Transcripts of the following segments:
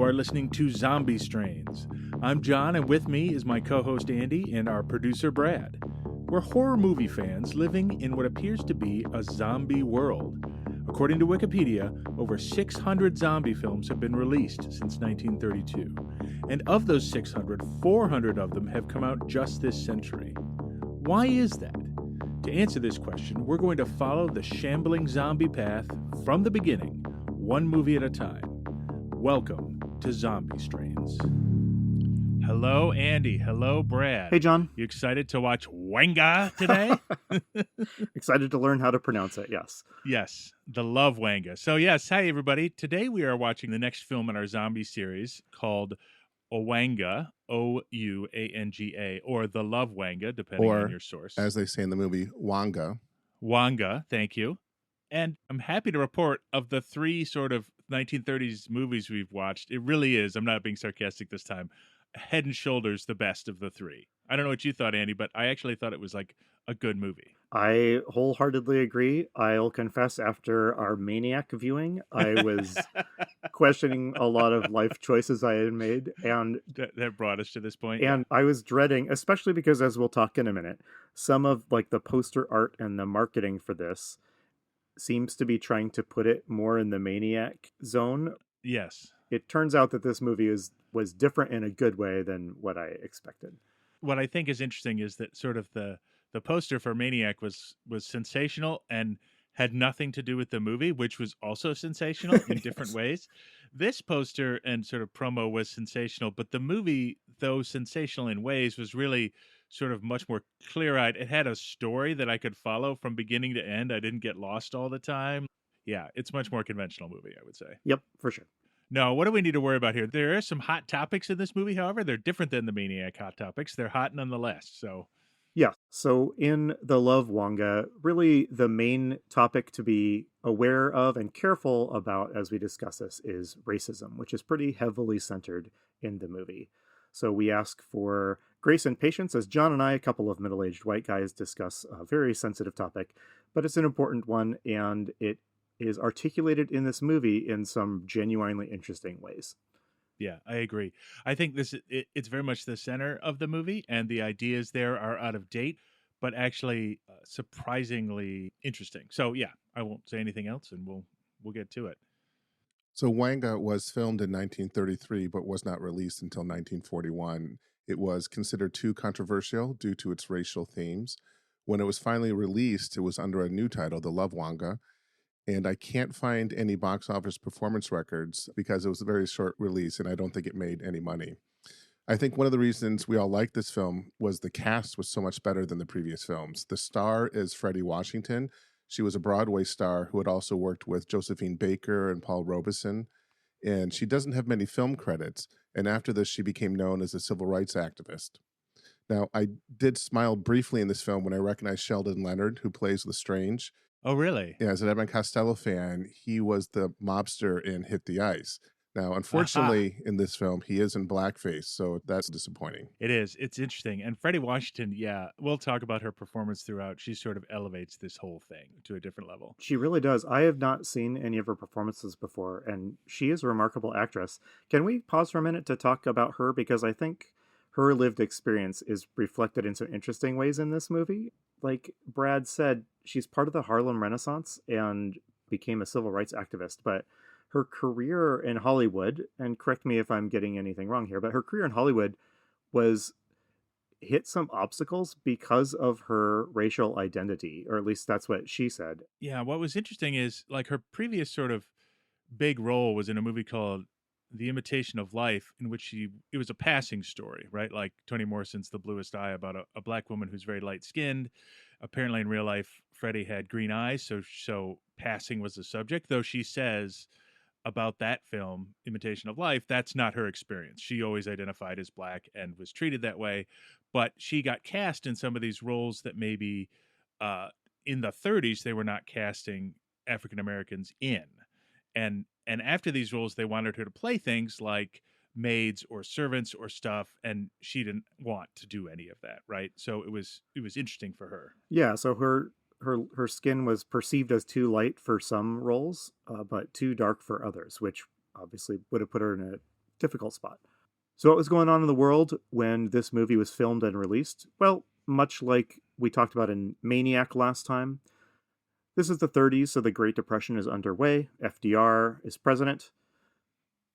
are listening to Zombie Strains. I'm John, and with me is my co-host Andy and our producer Brad. We're horror movie fans living in what appears to be a zombie world. According to Wikipedia, over 600 zombie films have been released since 1932. And of those 600, 400 of them have come out just this century. Why is that? To answer this question, we're going to follow the shambling zombie path from the beginning, one movie at a time. Welcome to Zombie Strains. Hello, Andy. Hello, Brad. Hey, John. You excited to watch Ouanga today? Excited to learn how to pronounce it, yes. Yes, the love Ouanga. So yes, hi everybody. Today we are watching the next film in our zombie series called Ouanga, O-U-A-N-G-A, or The Love Ouanga, depending on your source. As they say in the movie, Ouanga. Ouanga, thank you. And I'm happy to report of the three sort of 1930s movies we've watched, it really is, I'm not being sarcastic this time, head and shoulders the best of the three. I don't know what you thought, Andy, but I actually thought it was like a good movie. I wholeheartedly agree. I'll confess, after our Maniac viewing, I was questioning a lot of life choices I had made, and that brought us to this point. And I was dreading, especially because, as we'll talk in a minute, some of like the poster art and the marketing for this seems to be trying to put it more in the Maniac zone. Yes. It turns out that this movie was different in a good way than what I expected. What I think is interesting is that sort of the poster for Maniac was sensational and had nothing to do with the movie, which was also sensational in different ways. This poster and sort of promo was sensational, but the movie, though sensational in ways, was really sort of much more clear-eyed. It had a story that I could follow from beginning to end. I didn't get lost all the time. Yeah, it's much more conventional movie, I would say. Yep, for sure. No, what do we need to worry about here? There are some hot topics in this movie, however. They're different than the Maniac hot topics. They're hot nonetheless, so... Yeah, so in The Love Ouanga, really the main topic to be aware of and careful about as we discuss this is racism, which is pretty heavily centered in the movie. So we ask for grace and patience as John and I, a couple of middle-aged white guys, discuss a very sensitive topic, but it's an important one, and it is articulated in this movie in some genuinely interesting ways. Yeah, I agree. I think it's very much the center of the movie, and the ideas there are out of date, but actually surprisingly interesting. So yeah, I won't say anything else, and we'll get to it. So Ouanga was filmed in 1933, but was not released until 1941. It was considered too controversial due to its racial themes. When it was finally released, it was under a new title, The Love Ouanga. And I can't find any box office performance records because it was a very short release and I don't think it made any money. I think one of the reasons we all liked this film was the cast was so much better than the previous films. The star is Freddie Washington. She was a Broadway star who had also worked with Josephine Baker and Paul Robeson. And she doesn't have many film credits. And after this, she became known as a civil rights activist. Now, I did smile briefly in this film when I recognized Sheldon Leonard, who plays Lestrange. Oh, really? Yeah, as an Abbott and Costello fan, he was the mobster in Hit the Ice. Now, unfortunately, in this film, he is in blackface, so that's disappointing. It is. It's interesting. And Freddie Washington, yeah, we'll talk about her performance throughout. She sort of elevates this whole thing to a different level. She really does. I have not seen any of her performances before, and she is a remarkable actress. Can we pause for a minute to talk about her? Because I think her lived experience is reflected in some interesting ways in this movie. Like Brad said, she's part of the Harlem Renaissance and became a civil rights activist, but her career in Hollywood, and correct me if I'm getting anything wrong here, but her career in Hollywood hit some obstacles because of her racial identity, or at least that's what she said. Yeah, what was interesting is like her previous sort of big role was in a movie called The Imitation of Life, in which it was a passing story, right? Like Toni Morrison's The Bluest Eye, about a black woman who's very light-skinned. Apparently in real life, Freddie had green eyes, so passing was the subject, though she says about that film, Imitation of Life, that's not her experience. She always identified as black and was treated that way, but she got cast in some of these roles that maybe in the 30s they were not casting African Americans in. And after these roles, they wanted her to play things like maids or servants or stuff, and she didn't want to do any of that, right? So it was interesting for her. Yeah, so her skin was perceived as too light for some roles, but too dark for others, which obviously would have put her in a difficult spot. So what was going on in the world when this movie was filmed and released? Well, much like we talked about in Maniac last time, this is the 30s, so the Great Depression is underway. FDR is president.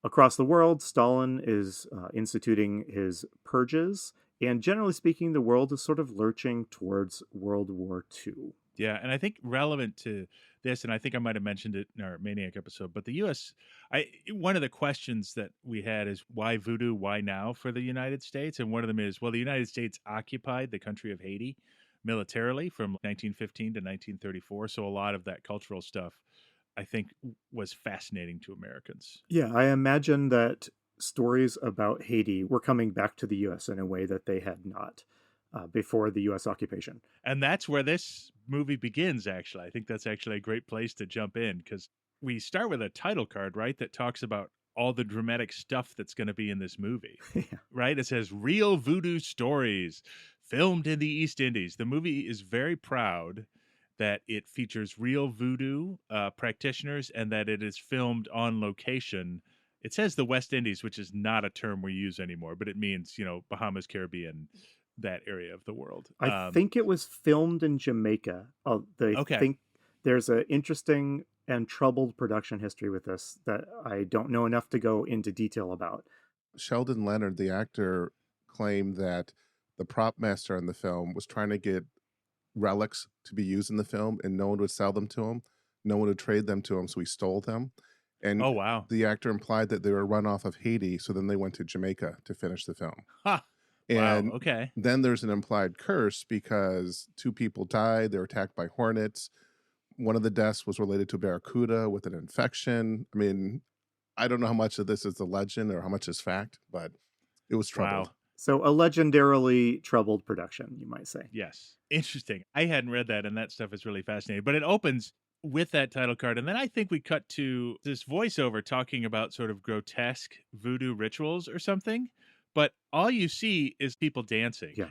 Across the world, Stalin is instituting his purges, and generally speaking, the world is sort of lurching towards World War II. Yeah, and I think relevant to this, and I think I might have mentioned it in our Maniac episode, but the U.S., one of the questions that we had is why voodoo, why now for the United States? And one of them is, well, the United States occupied the country of Haiti militarily from 1915 to 1934, so a lot of that cultural stuff, I think, was fascinating to Americans. Yeah, I imagine that stories about Haiti were coming back to the U.S. in a way that they had not before the U.S. occupation. And that's where this movie begins, actually. I think that's actually a great place to jump in, because we start with a title card, right, that talks about all the dramatic stuff that's going to be in this movie, Yeah. right? It says real voodoo stories filmed in the East Indies. The movie is very proud that it features real voodoo practitioners and that it is filmed on location. It says the West Indies, which is not a term we use anymore, but it means, Bahamas, Caribbean, that area of the world. I think it was filmed in Jamaica. I think there's an interesting and troubled production history with this that I don't know enough to go into detail about. Sheldon Leonard, the actor, claimed that the prop master in the film was trying to get relics to be used in the film, and no one would sell them to him. No one would trade them to him, so he stole them. And oh, wow. The actor implied that they were run off of Haiti, so then they went to Jamaica to finish the film. Huh. And wow, okay. Then there's an implied curse because 2 people died. They were attacked by hornets. One of the deaths was related to barracuda with an infection. I mean, I don't know how much of this is the legend or how much is fact, but it was troubled. Wow. So a legendarily troubled production, you might say. Yes. Interesting. I hadn't read that, and that stuff is really fascinating. But it opens with that title card, and then I think we cut to this voiceover talking about sort of grotesque voodoo rituals or something. But all you see is people dancing. Yeah.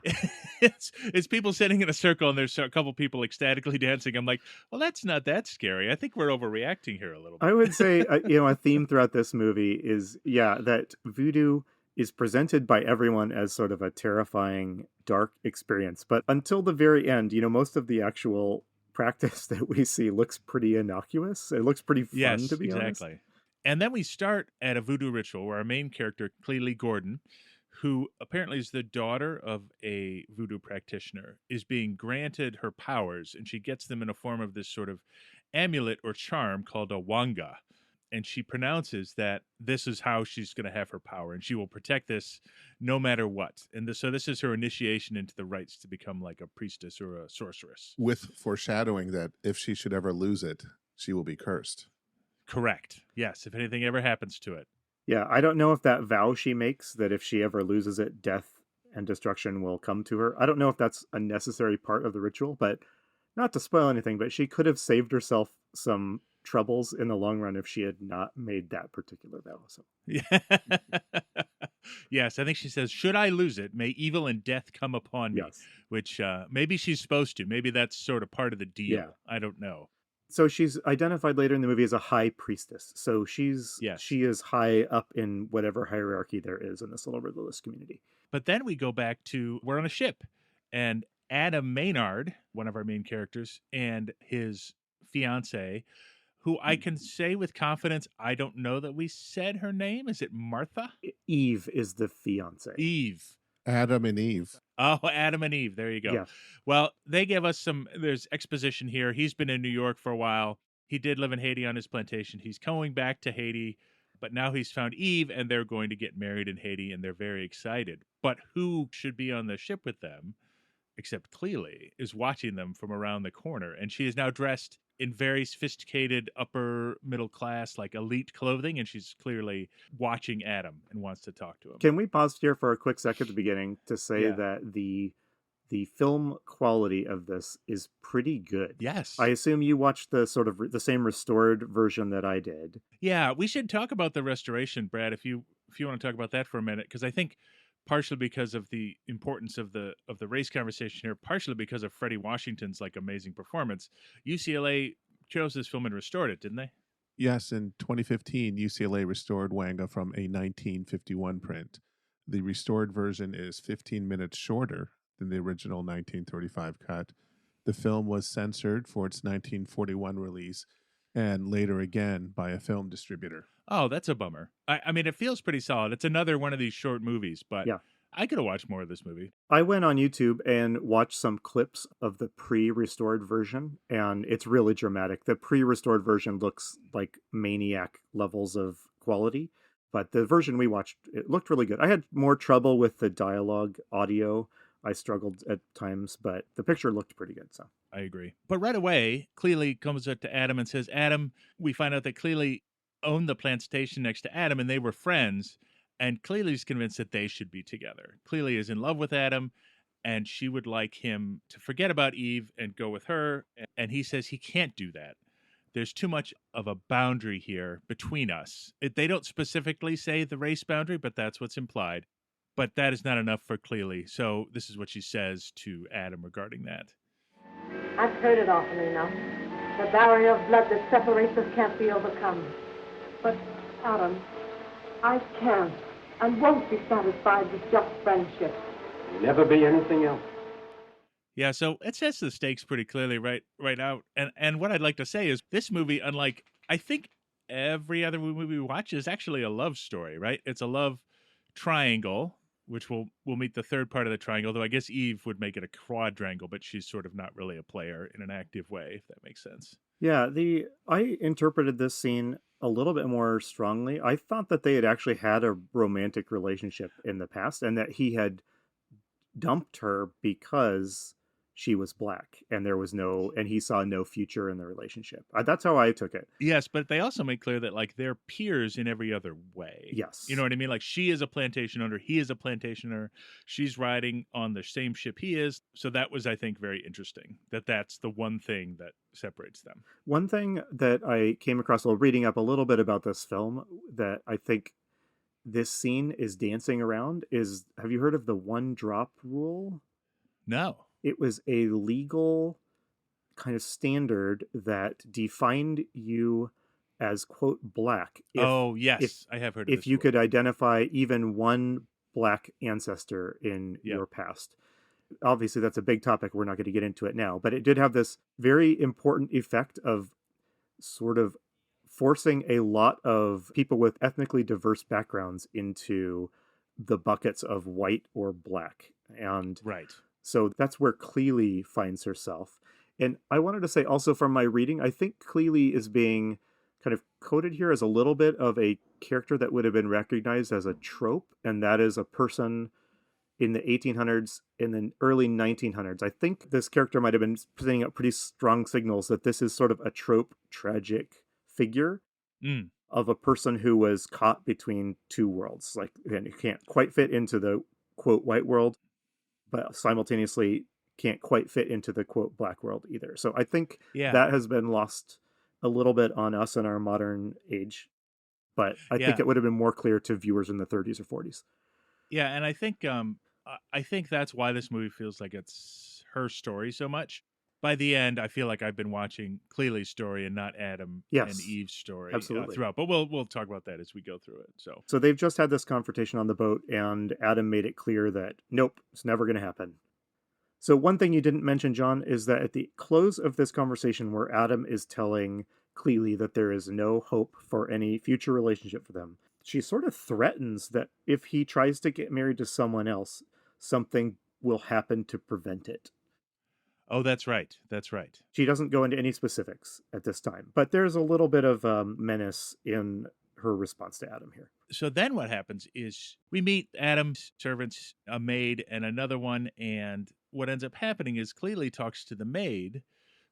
it's people sitting in a circle, and there's a couple people ecstatically dancing. I'm like, well, that's not that scary. I think we're overreacting here a little bit. I would say, a theme throughout this movie is, that voodoo is presented by everyone as sort of a terrifying, dark experience. But until the very end, most of the actual practice that we see looks pretty innocuous. It looks pretty fun, to be honest. Exactly. And then we start at a voodoo ritual where our main character, Cleely Gordon, who apparently is the daughter of a voodoo practitioner, is being granted her powers, and she gets them in a form of this sort of amulet or charm called a Ouanga. And she pronounces that this is how she's going to have her power, and she will protect this no matter what. And so this is her initiation into the rites to become like a priestess or a sorceress. With foreshadowing that if she should ever lose it, she will be cursed. Correct. Yes, if anything ever happens to it. Yeah, I don't know if that vow she makes, that if she ever loses it, death and destruction will come to her. I don't know if that's a necessary part of the ritual, but not to spoil anything, but she could have saved herself some troubles in the long run if she had not made that particular vow. So. Yeah. Yes, I think she says, should I lose it, may evil and death come upon me. Yes. Which maybe she's supposed to. Maybe that's sort of part of the deal. Yeah. I don't know. So she's identified later in the movie as a high priestess. So she is high up in whatever hierarchy there is in this little religious community. But then we go back to, we're on a ship, and Adam Maynard, one of our main characters, and his fiance, who I can say with confidence, I don't know that we said her name. Is it Martha? Eve is the fiance. Eve. Adam and Eve. Oh, Adam and Eve. There you go. Yeah. Well, they give us there's exposition here. He's been in New York for a while. He did live in Haiti on his plantation. He's going back to Haiti, but now he's found Eve, and they're going to get married in Haiti, and they're very excited. But who should be on the ship with them, except Cleely, is watching them from around the corner. And she is now dressed in very sophisticated upper middle class, like elite clothing, and she's clearly watching Adam and wants to talk to him. Can we pause here for a quick second at the beginning to say that the film quality of this is pretty good? Yes. I assume you watched the sort of the same restored version that I did. Yeah, we should talk about the restoration, Brad, if you want to talk about that for a minute, because I think partially because of the importance of the race conversation here, partially because of Freddie Washington's like amazing performance, UCLA chose this film and restored it, didn't they? Yes, in 2015, UCLA restored Ouanga from a 1951 print. The restored version is 15 minutes shorter than the original 1935 cut. The film was censored for its 1941 release and later again by a film distributor. Oh, that's a bummer. I mean, it feels pretty solid. It's another one of these short movies, but Yeah. I could have watched more of this movie. I went on YouTube and watched some clips of the pre-restored version, and it's really dramatic. The pre-restored version looks like Maniac levels of quality, but the version we watched, it looked really good. I had more trouble with the dialogue audio. I struggled at times, but the picture looked pretty good. So I agree. But right away, Cleely comes up to Adam and says, Adam, we find out that Cleely owned the plantation next to Adam and they were friends. And Cleely's convinced that they should be together. Cleely is in love with Adam and she would like him to forget about Eve and go with her. And he says he can't do that. There's too much of a boundary here between us. They don't specifically say the race boundary, but that's what's implied. But that is not enough for Cleely. So this is what she says to Adam regarding that. I've heard it often enough. The barrier of blood that separates us can't be overcome. But, Adam, I can't and won't be satisfied with just friendship. Never be anything else. Yeah, so it sets the stakes pretty clearly right out. And what I'd like to say is this movie, unlike I think every other movie we watch, is actually a love story, right? It's a love triangle, which will meet the third part of the triangle, though I guess Eve would make it a quadrangle, but she's sort of not really a player in an active way, if that makes sense. yeah, I interpreted this scene a little bit more strongly. I thought that they had actually had a romantic relationship in the past and that he had dumped her because she was black and he saw no future in the relationship. That's how I took it. Yes, but they also make clear that like they're peers in every other way. Yes. You know what I mean? Like she is a plantation owner, he is a plantation owner, she's riding on the same ship he is. So that was, I think, very interesting that's the one thing that separates them. One thing that I came across while reading up a little bit about this film that I think this scene is dancing around is, have you heard of the one drop rule? No. It was a legal kind of standard that defined you as, quote, black. Yes, I have heard of this. If you could identify even one black ancestor in your past. Obviously, that's a big topic. We're not going to get into it now, but it did have this very important effect of sort of forcing a lot of people with ethnically diverse backgrounds into the buckets of white or black. And right. So that's where Cleely finds herself. And I wanted to say also from my reading, I think Cleely is being kind of coded here as a little bit of a character that would have been recognized as a trope, and that is a person in the 1800s, in the early 1900s. I think this character might have been sending up pretty strong signals that this is sort of a trope tragic figure of a person who was caught between two worlds. Like, and you can't quite fit into the, quote, white world, but simultaneously can't quite fit into the, quote, black world either. So I think that has been lost a little bit on us in our modern age. But I think it would have been more clear to viewers in the 30s or 40s. Yeah, and I think that's why this movie feels like it's her story so much. By the end, I feel like I've been watching Cleely's story and not Adam and Eve's story throughout. But we'll talk about that as we go through it. So they've just had this confrontation on the boat, and Adam made it clear that, nope, it's never going to happen. So one thing you didn't mention, John, is that at the close of this conversation where Adam is telling Cleely that there is no hope for any future relationship for them, she sort of threatens that if he tries to get married to someone else, something will happen to prevent it. Oh, that's right. That's right. She doesn't go into any specifics at this time, but there's a little bit of menace in her response to Adam here. So then what happens is we meet Adam's servants, a maid and another one, and what ends up happening is Cleely talks to the maid,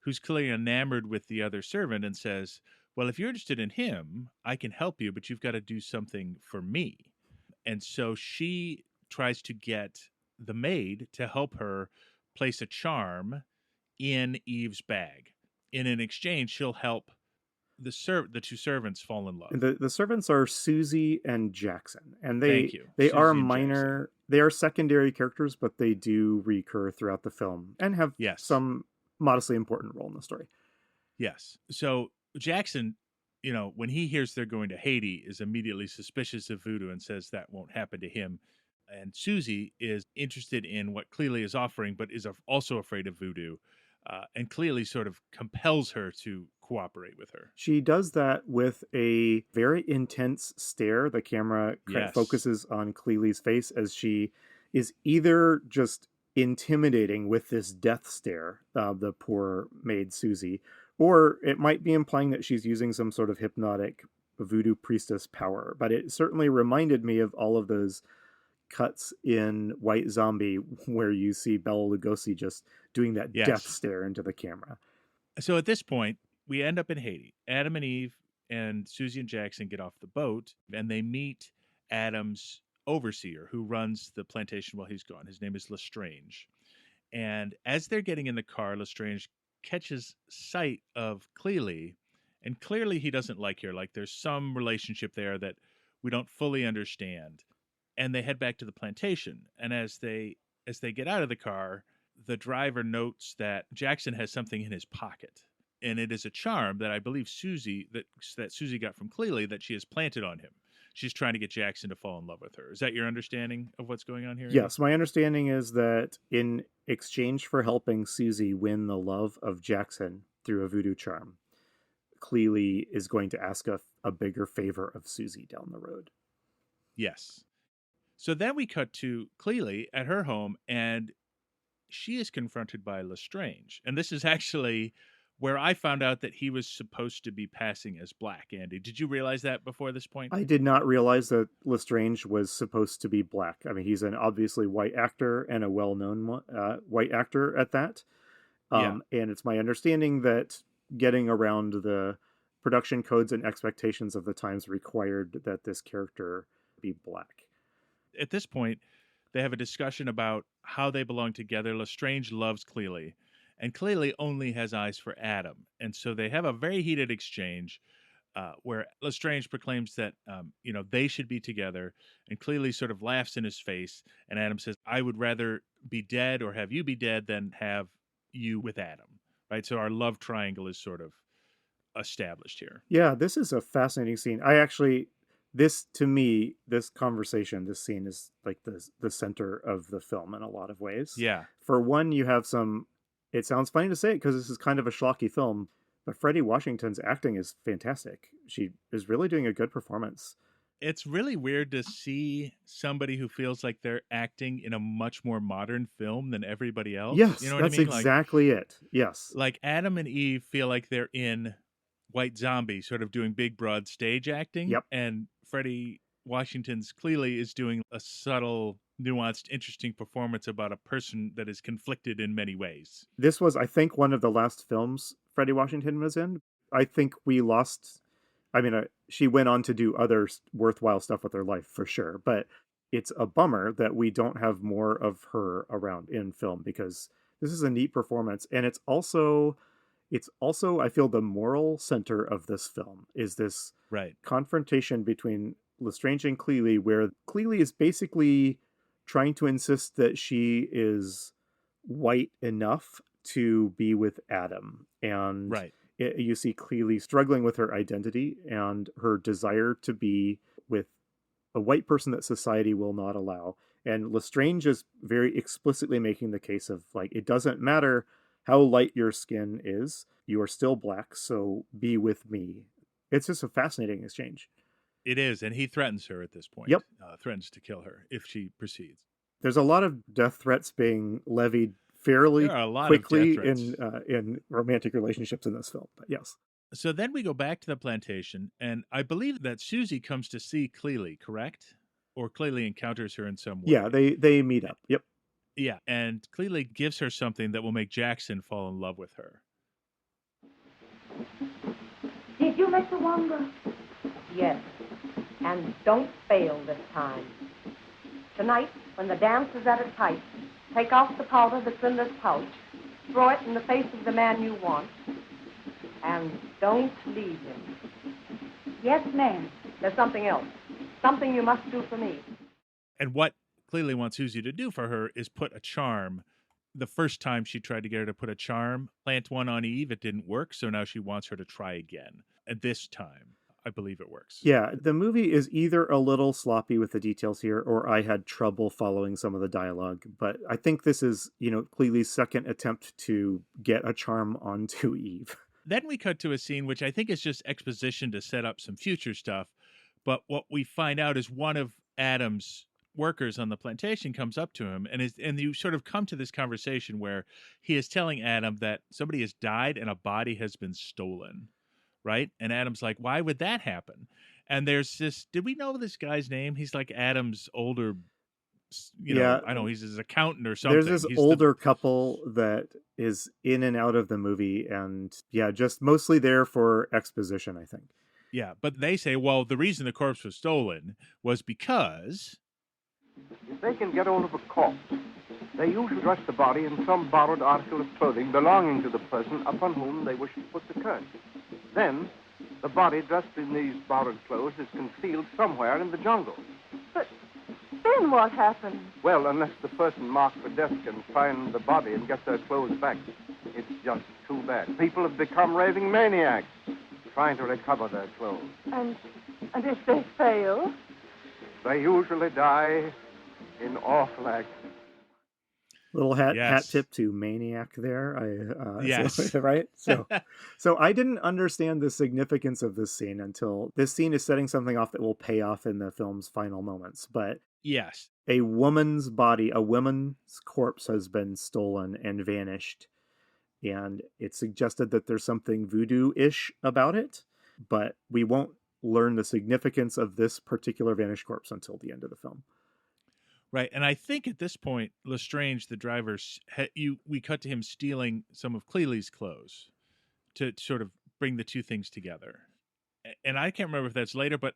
who's clearly enamored with the other servant, and says, well, if you're interested in him, I can help you, but you've got to do something for me. And so she tries to get the maid to help her place a charm in Eve's bag. In an exchange, she'll help the two servants fall in love. The servants are Susie and Jackson, and they Susie are minor. They are secondary characters, but they do recur throughout the film and have some modestly important role in the story. Yes. So Jackson, when he hears they're going to Haiti, is immediately suspicious of voodoo and says that won't happen to him. And Susie is interested in what Cleely is offering, but is also afraid of voodoo. And Cleely sort of compels her to cooperate with her. She does that with a very intense stare. The camera kind of focuses on Cleely's face as she is either just intimidating with this death stare, the poor maid Susie, or it might be implying that she's using some sort of hypnotic voodoo priestess power. But it certainly reminded me of all of those cuts in White Zombie where you see Bela Lugosi just doing that death stare into the camera. So at this point, we end up in Haiti. Adam and Eve and Susie and Jackson get off the boat, and they meet Adam's overseer who runs the plantation while he's gone. His name is Lestrange. And as they're getting in the car, Lestrange catches sight of Cleely, and clearly he doesn't like her. Like there's some relationship there that we don't fully understand. And they head back to the plantation. And as they get out of the car, the driver notes that Jackson has something in his pocket. And it is a charm that I believe Susie got from Cleely that she has planted on him. She's trying to get Jackson to fall in love with her. Is that your understanding of what's going on here? Yes, my understanding is that in exchange for helping Susie win the love of Jackson through a voodoo charm, Cleely is going to ask a bigger favor of Susie down the road. Yes. So then we cut to Cleely at her home, and she is confronted by Lestrange. And this is actually where I found out that he was supposed to be passing as black, Andy. Did you realize that before this point? I did not realize that Lestrange was supposed to be black. I mean, he's an obviously white actor and a well-known white actor at that. And it's my understanding that getting around the production codes and expectations of the times required that this character be black. At this point, they have a discussion about how they belong together. Lestrange loves Cleely, and Cleely only has eyes for Adam. And so they have a very heated exchange where Lestrange proclaims that, they should be together. And Cleely sort of laughs in his face. And Adam says, I would rather be dead or have you be dead than have you with Adam. Right? So our love triangle is sort of established here. Yeah, this is a fascinating scene. This conversation, this scene is like the center of the film in a lot of ways. Yeah. For one, you have it sounds funny to say it because this is kind of a schlocky film, but Freddie Washington's acting is fantastic. She is really doing a good performance. It's really weird to see somebody who feels like they're acting in a much more modern film than everybody else. Yes, you know what that's I mean? exactly it. Yes. Like Adam and Eve feel like they're in White Zombie, sort of doing big, broad stage acting. Yep. And Freddie Washington's Cleely is doing a subtle, nuanced, interesting performance about a person that is conflicted in many ways. This was, I think, one of the last films Freddie Washington was in. I think we lost... she went on to do other worthwhile stuff with her life, for sure. But it's a bummer that we don't have more of her around in film, because this is a neat performance. And it's also, I feel, the moral center of this film is this confrontation between Lestrange and Cleely, where Cleely is basically trying to insist that she is white enough to be with Adam. And you see Cleely struggling with her identity and her desire to be with a white person that society will not allow. And Lestrange is very explicitly making the case of, like, it doesn't matter how light your skin is, you are still black, so be with me. It's just a fascinating exchange. It is, and he threatens her at this point. Yep. Threatens to kill her if she proceeds. There's a lot of death threats being levied fairly quickly in romantic relationships in this film, but yes. So then we go back to the plantation, and I believe that Susie comes to see Cleely, correct? Or Cleely encounters her in some way. Yeah, they meet up. Yep. Yeah, and Cleely gives her something that will make Jackson fall in love with her. Did you, Mr. Ouanga? Yes, and don't fail this time. Tonight, when the dance is at its height, take off the powder that's in this pouch, throw it in the face of the man you want, and don't leave him. Yes, ma'am. There's something else. Something you must do for me. And what Cleely wants Susie to do for her is put a charm. The first time she tried to get her to put a charm, plant one on Eve, it didn't work, so now she wants her to try again. And this time. I believe it works. Yeah, the movie is either a little sloppy with the details here, or I had trouble following some of the dialogue. But I think this is, Cleely's second attempt to get a charm onto Eve. Then we cut to a scene which I think is just exposition to set up some future stuff. But what we find out is one of Adam's workers on the plantation comes up to him, and you sort of come to this conversation where he is telling Adam that somebody has died and a body has been stolen, right? And Adam's like, why would that happen? And there's this, did we know this guy's name? He's like Adam's older, I know he's his accountant or something. There's this older couple that is in and out of the movie, and just mostly there for exposition, I think. Yeah, but they say, well, the reason the corpse was stolen was because... If they can get hold of a corpse, they usually dress the body in some borrowed article of clothing belonging to the person upon whom they wish to put the curse. Then, the body dressed in these borrowed clothes is concealed somewhere in the jungle. But then what happens? Well, unless the person marked for death can find the body and get their clothes back, it's just too bad. People have become raving maniacs, trying to recover their clothes. And if they fail? They usually die in awful acts. Little hat tip to Maniac there. Yes. Right? So I didn't understand the significance of this scene until this scene is setting something off that will pay off in the film's final moments. But yes, a woman's body, a woman's corpse has been stolen and vanished. And it's suggested that there's something voodoo-ish about it, but we won't learn the significance of this particular vanished corpse until the end of the film. Right, and I think at this point, Lestrange, the driver, we cut to him stealing some of Cleely's clothes to sort of bring the two things together. And I can't remember if that's later, but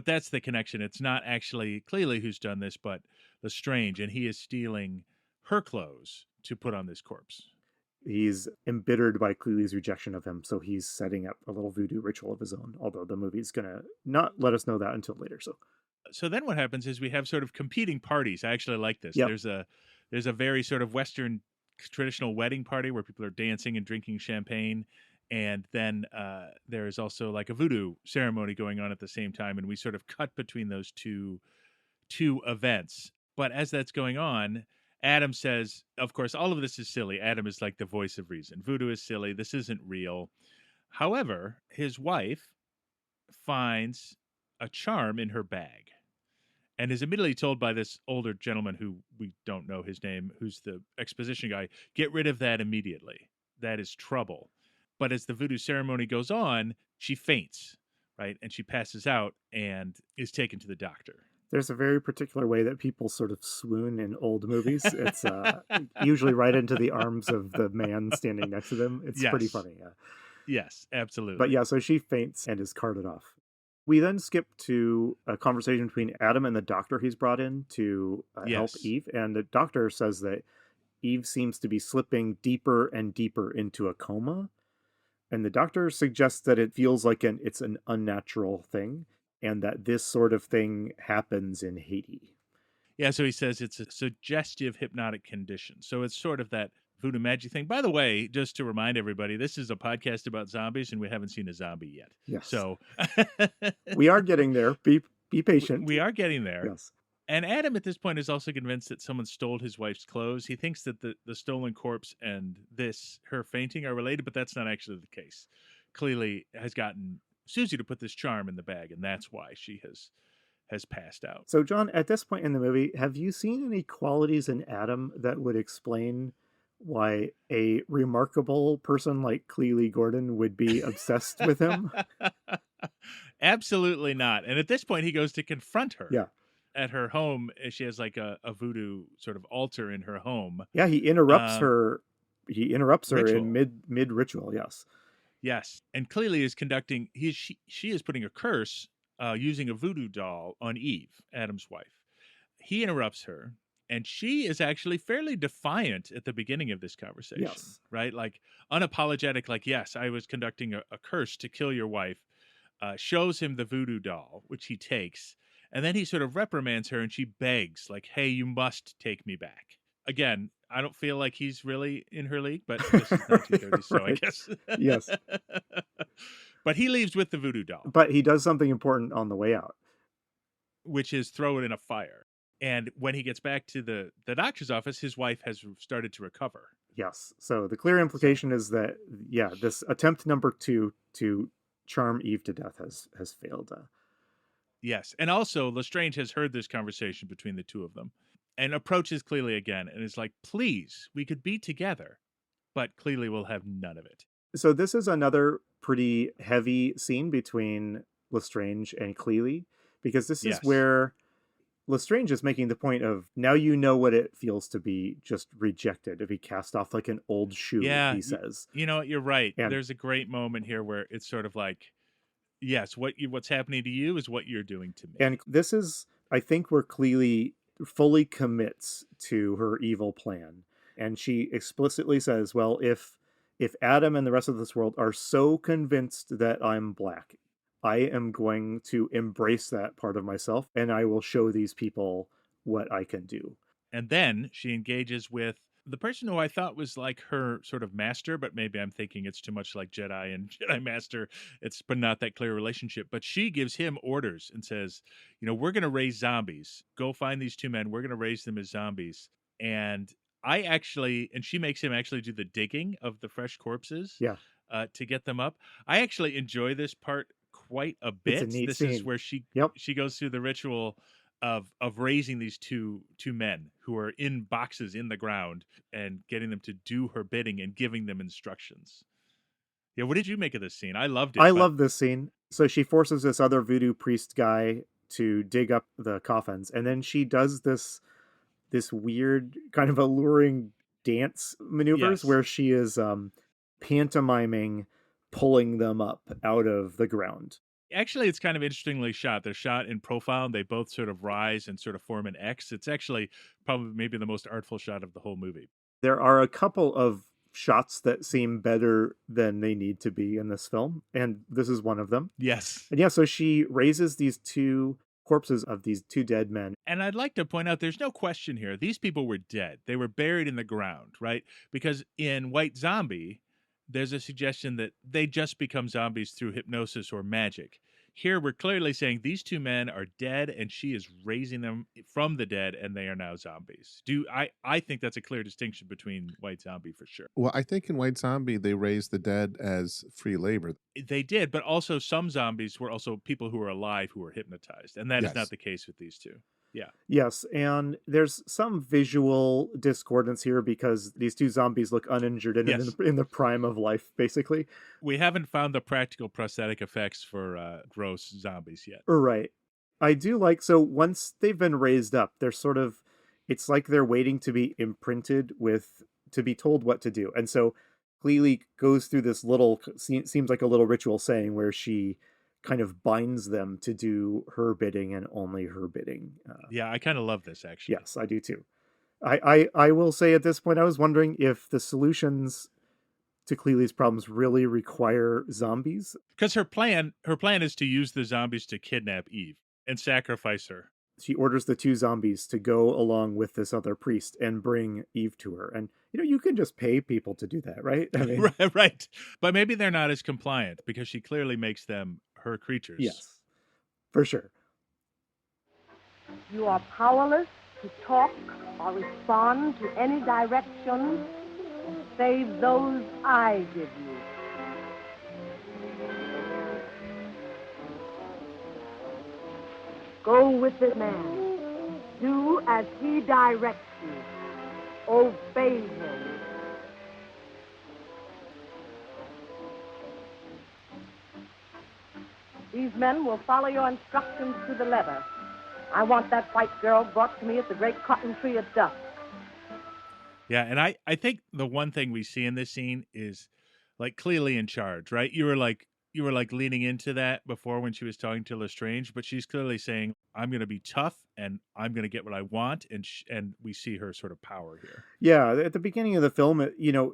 that's the connection. It's not actually Cleely who's done this, but Lestrange, and he is stealing her clothes to put on this corpse. He's embittered by Cleely's rejection of him, so he's setting up a little voodoo ritual of his own, although the movie's going to not let us know that until later. So then what happens is we have sort of competing parties. I actually like this. Yep. There's a very sort of Western traditional wedding party where people are dancing and drinking champagne. And then there's also like a voodoo ceremony going on at the same time. And we sort of cut between those two events. But as that's going on, Adam says, of course, all of this is silly. Adam is like the voice of reason. Voodoo is silly. This isn't real. However, his wife finds a charm in her bag and is immediately told by this older gentleman who we don't know his name, who's the exposition guy, get rid of that immediately. That is trouble. But as the voodoo ceremony goes on, she faints, right? And she passes out and is taken to the doctor. There's a very particular way that people sort of swoon in old movies. It's usually right into the arms of the man standing next to them. It's pretty funny, yeah. Yes, absolutely. But so she faints and is carted off. We then skip to a conversation between Adam and the doctor he's brought in to help Eve. And the doctor says that Eve seems to be slipping deeper and deeper into a coma. And the doctor suggests that it feels like it's an unnatural thing, and that this sort of thing happens in Haiti. Yeah, so he says it's a suggestive hypnotic condition. So it's sort of that voodoo magic thing. By the way, just to remind everybody, this is a podcast about zombies, and we haven't seen a zombie yet. Yes. So we are getting there. Be patient. We are getting there. Yes. And Adam at this point is also convinced that someone stole his wife's clothes. He thinks that the stolen corpse and her fainting are related, but that's not actually the case. Clearly has gotten Susie to put this charm in the bag, and that's why she has passed out. So, John, at this point in the movie, have you seen any qualities in Adam that would explain why a remarkable person like Cleely Gordon would be obsessed with him? Absolutely not. And at this point, he goes to confront her. Yeah. At her home, she has like a voodoo sort of altar in her home. Yeah, he interrupts her. He interrupts her ritual. in mid ritual. Yes. Yes, and clearly is conducting. She is putting a curse using a voodoo doll on Eve, Adam's wife. He interrupts her, and she is actually fairly defiant at the beginning of this conversation. Yes. Right, like unapologetic. Like, yes, I was conducting a curse to kill your wife. Shows him the voodoo doll, which he takes. And then he sort of reprimands her, and she begs, like, hey, you must take me back. Again, I don't feel like he's really in her league, but this is 1930s, so Right. I guess. Yes. But he leaves with the voodoo doll, But he does something important on the way out. which is throw it in a fire. And when he gets back to the doctor's office, his wife has started to recover. Yes. So the clear implication is that, yeah, this attempt number 2 to charm Eve to death has failed. Yes. And also, Lestrange has heard this conversation between the two of them and approaches Cleely again and is like, please, we could be together. But Cleely will have none of it. So this is another pretty heavy scene between Lestrange and Cleely, because this is where Lestrange is making the point of, now you know what it feels to be just rejected, to be cast off like an old shoe, he says. You know what? You're right. And there's a great moment here where it's sort of like, yes, what's happening to you is what you're doing to me. And this is, I think, where Cleely fully commits to her evil plan. And she explicitly says, well, if Adam and the rest of this world are so convinced that I'm black, I am going to embrace that part of myself, and I will show these people what I can do. And then she engages with the person who I thought was like her sort of master, but maybe I'm thinking it's too much like Jedi and Jedi master. It's but not that clear relationship. But she gives him orders and says, you know, we're going to raise zombies. Go find these two men. We're going to raise them as zombies. And she makes him actually do the digging of the fresh corpses to get them up. I actually enjoy this part quite a bit. It's a neat this scene. Is where she goes through the ritual of raising these two men who are in boxes in the ground and getting them to do her bidding and giving them instructions. Yeah, what did you make of this scene? I loved it. I love this scene. So she forces this other voodoo priest guy to dig up the coffins, and then she does this weird kind of alluring dance maneuvers where she is pantomiming pulling them up out of the ground. Actually, it's kind of interestingly shot. They're shot in profile, and they both sort of rise and sort of form an X. It's actually probably maybe the most artful shot of the whole movie. There are a couple of shots that seem better than they need to be in this film, and this is one of them. Yes. And yeah, so she raises these two corpses of these two dead men. And I'd like to point out there's no question here. These people were dead. They were buried in the ground, right? Because in White Zombie, there's a suggestion that they just become zombies through hypnosis or magic. Here, we're clearly saying these two men are dead, and she is raising them from the dead, and they are now zombies. I think that's a clear distinction between White Zombie for sure. Well, I think in White Zombie, they raised the dead as free labor. They did, but also some zombies were also people who were alive who were hypnotized, and that is not the case with these two. Yeah. Yes, and there's some visual discordance here because these two zombies look uninjured and in the prime of life, basically. We haven't found the practical prosthetic effects for gross zombies yet. Right. I do like, so once they've been raised up, they're sort of, it's like they're waiting to be imprinted to be told what to do. And so Cleely goes through this seems like a little ritual saying where she kind of binds them to do her bidding and only her bidding. Yeah, I kind of love this, actually. Yes, I do too. I will say at this point, I was wondering if the solutions to Cleely's problems really require zombies. Because her plan is to use the zombies to kidnap Eve and sacrifice her. She orders the two zombies to go along with this other priest and bring Eve to her. And, you can just pay people to do that, right? I mean, right. But maybe they're not as compliant because she clearly makes them her creatures. Yes, for sure. You are powerless to talk or respond to any direction save those I give you. Go with the man. Do as he directs you. Obey him. These men will follow your instructions to the letter. I want that white girl brought to me at the great cotton tree at dusk. Yeah, and I think the one thing we see in this scene is like clearly in charge, right? You were like leaning into that before when she was talking to Lestrange, but she's clearly saying, I'm going to be tough and I'm going to get what I want. And we see her sort of power here. Yeah. At the beginning of the film,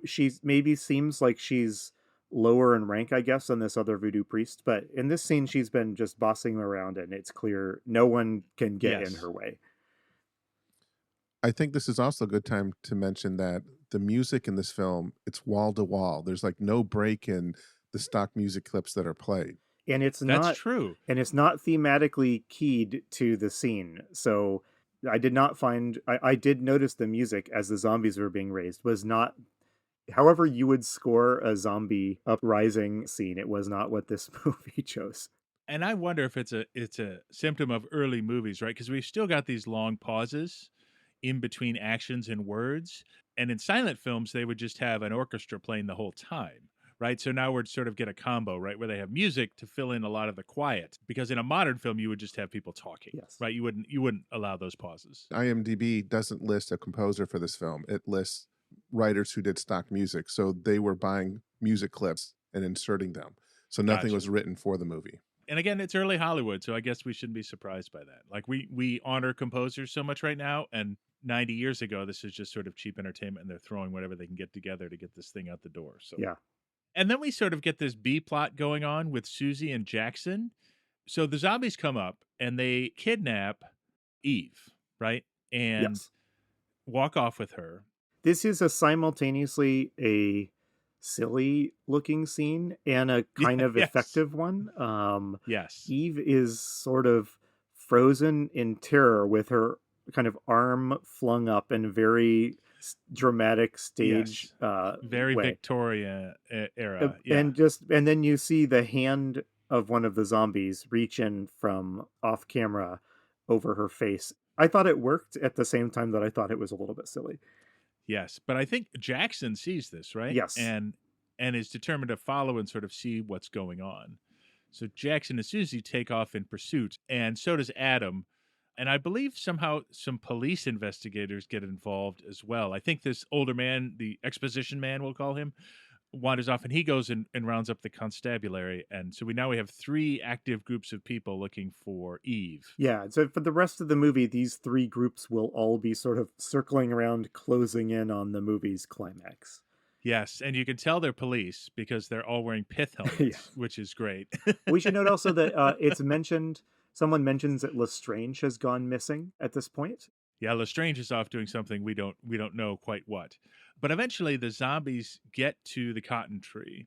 she maybe seems like she's lower in rank, I guess, than this other voodoo priest. But in this scene, she's been just bossing around and it's clear no one can get in her way. I think this is also a good time to mention that the music in this film, it's wall to wall. There's like no break in the stock music clips that are played. And That's true. and it's not thematically keyed to the scene. So I did not find, I did notice the music as the zombies were being raised was not, however you would score a zombie uprising scene, it was not what this movie chose. And I wonder if it's a symptom of early movies, right? Because we've still got these long pauses in between actions and words. And in silent films, they would just have an orchestra playing the whole time, right? So now we're sort of get a combo, right? Where they have music to fill in a lot of the quiet. Because in a modern film, you would just have people talking, Yes. right? You wouldn't allow those pauses. IMDb doesn't list a composer for this film. It lists writers who did stock music. So they were buying music clips and inserting them. So nothing Gotcha. was written for the movie. And again, it's early Hollywood, so I guess we shouldn't be surprised by that. Like we honor composers so much right now, and 90 years ago, this is just sort of cheap entertainment, and they're throwing whatever they can get together to get this thing out the door. So Yeah. And then we sort of get this B plot going on with Susie and Jackson. So the zombies come up and they kidnap Eve, right? And Yes. walk off with her. This is a simultaneously a silly looking scene and a kind of Yes. effective one. Yes. Eve is sort of frozen in terror with her kind of arm flung up in a very dramatic stage Very way. Victoria era. Yeah. And then you see the hand of one of the zombies reach in from off camera over her face. I thought it worked at the same time that I thought it was a little bit silly. Yes, but I think Jackson sees this, right? Yes. And is determined to follow and sort of see what's going on. So Jackson and Susie take off in pursuit, and so does Adam. And I believe somehow some police investigators get involved as well. I think this older man, the exposition man, we'll call him, wanders off, and he goes and rounds up the constabulary. And so we have 3 active groups of people looking for Eve. Yeah, so for the rest of the movie, these 3 groups will all be sort of circling around, closing in on the movie's climax. Yes, and you can tell they're police because they're all wearing pith helmets, Yeah. which is great. We should note also that it's mentioned, someone mentions that Lestrange has gone missing at this point. Yeah, Lestrange is off doing something we don't know quite what. But eventually the zombies get to the cotton tree.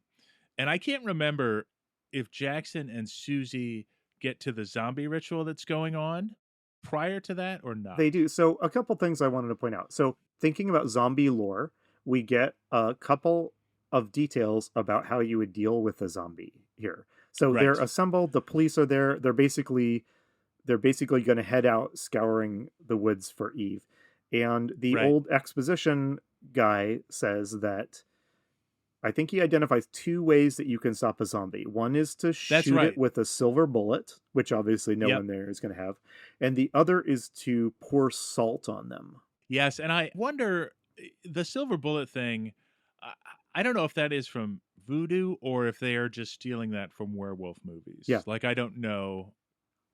And I can't remember if Jackson and Susie get to the zombie ritual that's going on prior to that or not. They do. So a couple things I wanted to point out. So thinking about zombie lore, we get a couple of details about how you would deal with a zombie here. So Right. they're assembled, the police are there, they're basically going to head out scouring the woods for Eve. And the Right. old exposition guy says that I think he identifies 2 ways that you can stop a zombie. One is to shoot right. it with a silver bullet, which obviously no Yep. one there is going to have. And the other is to pour salt on them. Yes, and I wonder, the silver bullet thing, I don't know if that is from voodoo or if they are just stealing that from werewolf movies. Yeah. Like, I don't know.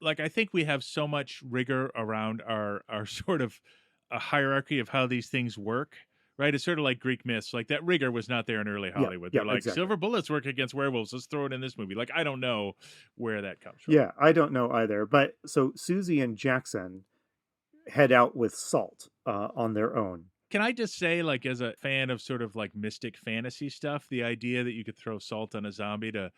Like, I think we have so much rigor around our sort of a hierarchy of how these things work, right? It's sort of like Greek myths. Like, that rigor was not there in early Hollywood. yeah, They're like, exactly. silver bullets work against werewolves. Let's throw it in this movie. Like, I don't know where that comes from. Yeah, I don't know either. But so Susie and Jackson head out with salt on their own. Can I just say, like, as a fan of sort of like mystic fantasy stuff, the idea that you could throw salt on a zombie to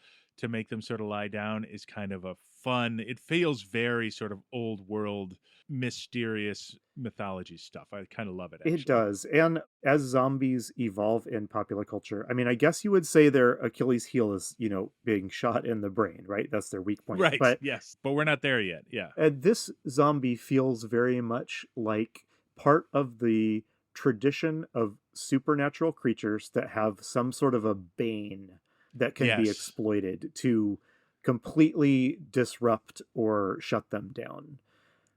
make them sort of lie down is kind of a fun, it feels very sort of old world, mysterious mythology stuff. I kind of love it, actually. It does. And as zombies evolve in popular culture, I mean, I guess you would say their Achilles heel is, being shot in the brain, right? That's their weak point. Right, But yes. But we're not there yet, yeah. this zombie feels very much like part of the tradition of supernatural creatures that have some sort of a bane that can be Yes. exploited to completely disrupt or shut them down.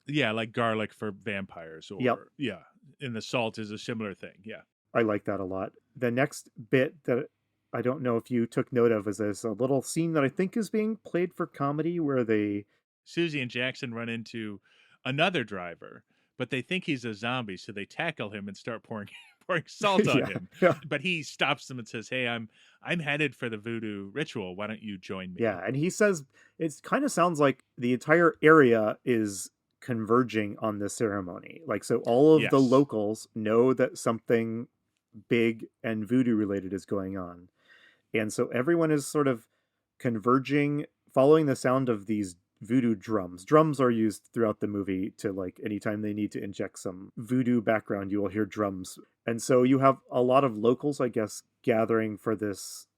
Yeah, like garlic for vampires, or Yep. yeah. And the salt is a similar thing, yeah. I like that a lot. The next bit that I don't know if you took note of is there's a little scene that I think is being played for comedy where they Susie and Jackson run into another driver, but they think he's a zombie, so they tackle him and start pouring salt on him. Yeah. But he stops them and says, "Hey, I'm headed for the voodoo ritual. Why don't you join me?" Yeah, and he says it kind of sounds like the entire area is converging on this ceremony. Like, so all of the Yes. locals know that something big and voodoo related is going on. And so everyone is sort of converging, following the sound of these voodoo drums. Drums are used throughout the movie to, like, anytime they need to inject some voodoo background, you will hear drums. And so you have a lot of locals, I guess, gathering for this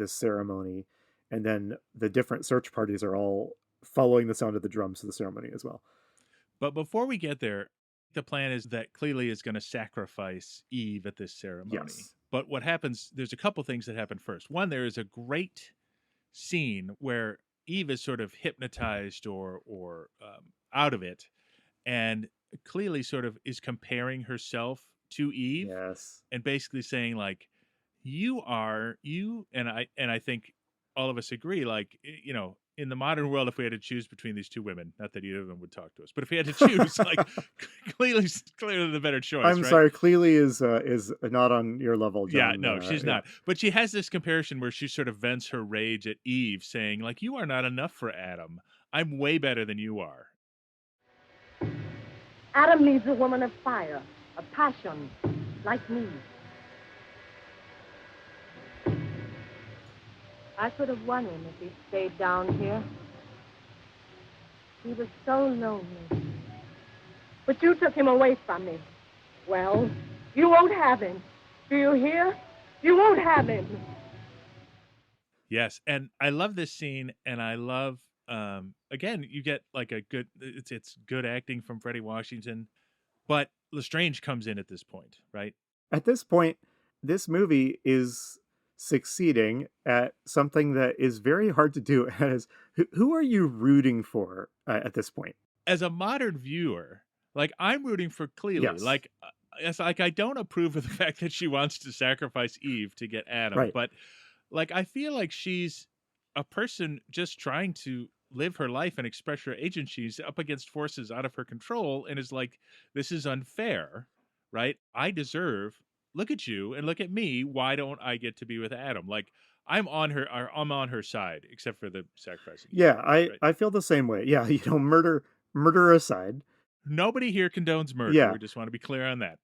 ceremony. And then the different search parties are all following the sound of the drums to the ceremony as well. But before we get there, the plan is that Cleely is going to sacrifice Eve at this ceremony. Yes. But what happens, there's a couple things that happen first. One, there is a great scene where Eve is sort of hypnotized or out of it. And Cleely sort of is comparing herself to Eve. Yes. And basically saying, like, you, and I think all of us agree, like, you know, in the modern world, if we had to choose between these two women, not that either of them would talk to us, but if we had to choose, like, Cleely's clearly the better choice. I'm right? sorry, Cleely is not on your level, John. Yeah, no, she's not. But she has this comparison where she sort of vents her rage at Eve, saying, like, you are not enough for Adam. I'm way better than you are. Adam needs a woman of fire, of passion, like me. I could have won him if he'd stayed down here. He was so lonely. But you took him away from me. Well, you won't have him. Do you hear? You won't have him. Yes, and I love this scene, and I love, again, you get like a good, it's good acting from Freddie Washington, but Lestrange comes in at this point, right? At this point, this movie is succeeding at something that is very hard to do. As who are you rooting for at this point? As a modern viewer, like, I'm rooting for Cleely. Yes. Like, it's like I don't approve of the fact that she wants to sacrifice Eve to get Adam, Right. but like, I feel like she's a person just trying to live her life and express her agency. She's up against forces out of her control and is like, this is unfair, right? I deserve, look at you and look at me. Why don't I get to be with Adam? Like, I'm on her side, except for the sacrificing. Yeah, right? I feel the same way. Yeah, you know, murder aside. Nobody here condones murder. Yeah. We just want to be clear on that.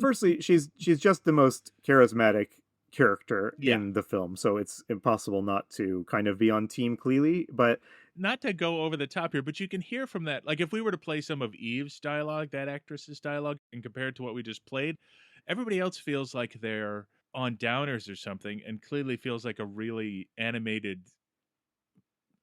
Firstly, she's just the most charismatic character Yeah. in the film, so it's impossible not to kind of be on Team Cleely. But not to go over the top here, but you can hear from that. Like, if we were to play some of Eve's dialogue, that actress's dialogue, and compare it to what we just played, everybody else feels like they're on downers or something, and Cleely feels like a really animated,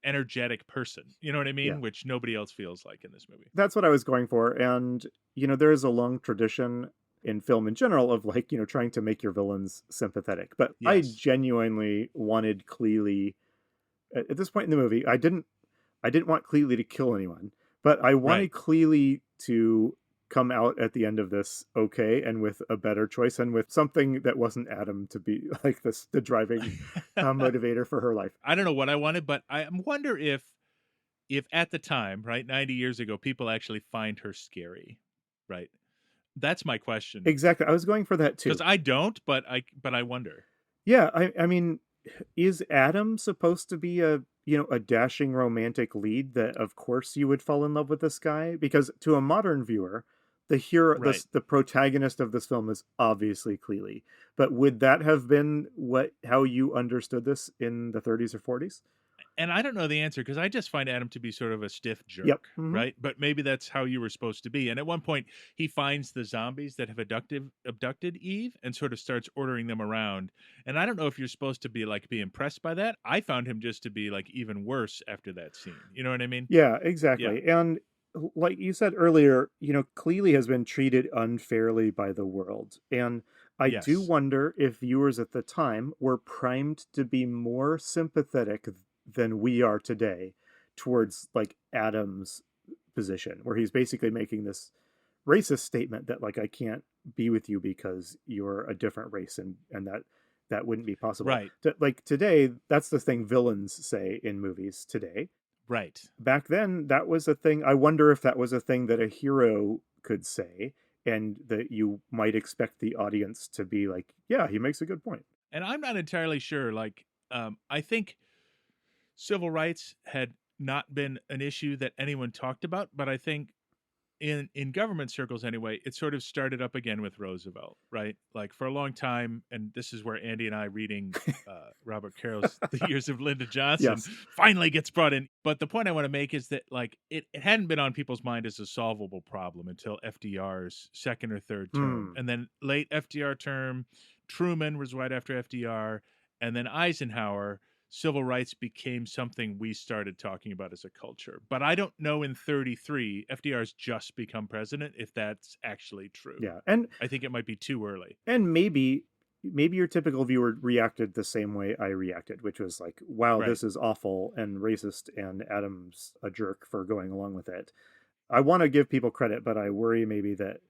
energetic person. You know what I mean? Yeah. Which nobody else feels like in this movie. that's what I was going for. And, you know, there is a long tradition in film in general of, like, you know, trying to make your villains sympathetic. But I Yes. genuinely wanted Cleely at this point in the movie. I didn't want Cleely to kill anyone, but I wanted Right. Cleely to come out at the end of this okay, and with a better choice, and with something that wasn't Adam to be like the driving motivator for her life. I don't know what I wanted, but I wonder if at the time, right, 90 years ago, people actually find her scary, right? That's my question. Exactly. I was going for that too. Because I don't, but I wonder. Yeah, I mean, is Adam supposed to be a dashing romantic lead that of course you would fall in love with this guy? Because to a modern viewer, the hero, Right. the protagonist of this film is obviously Cleely. But would that have been how you understood this in the 30s or 40s? And I don't know the answer because I just find Adam to be sort of a stiff jerk, Yep. Mhm. right? But maybe that's how you were supposed to be. And at one point, he finds the zombies that have abducted Eve and sort of starts ordering them around. And I don't know if you're supposed to be impressed by that. I found him just to be like even worse after that scene. You know what I mean? Yeah, exactly. And like you said earlier, you know, Cleely has been treated unfairly by the world. And I do Yes. wonder if viewers at the time were primed to be more sympathetic than we are today towards, like, Adam's position, where he's basically making this racist statement that, like, I can't be with you because you're a different race, and that wouldn't be possible. Right. Like, today, that's the thing villains say in movies today. Right. Back then, that was a thing. I wonder if that was a thing that a hero could say, and that you might expect the audience to be like, yeah, he makes a good point. And I'm not entirely sure. Like, I think civil rights had not been an issue that anyone talked about, but I think in government circles anyway, it sort of started up again with Roosevelt, right? Like for a long time, and this is where Andy and I reading Robert Carroll's The Years of Lyndon Johnson Yes. finally gets brought in. But the point I want to make is that like it hadn't been on people's mind as a solvable problem until FDR's second or third term. And then late FDR term, Truman was right after FDR, and then Eisenhower, civil rights became something we started talking about as a culture. But I don't know in 33, FDR's just become president, if that's actually true. Yeah. And I think it might be too early. And maybe your typical viewer reacted the same way I reacted, which was like, wow, Right. this is awful and racist, and Adam's a jerk for going along with it. I want to give people credit, but I worry maybe that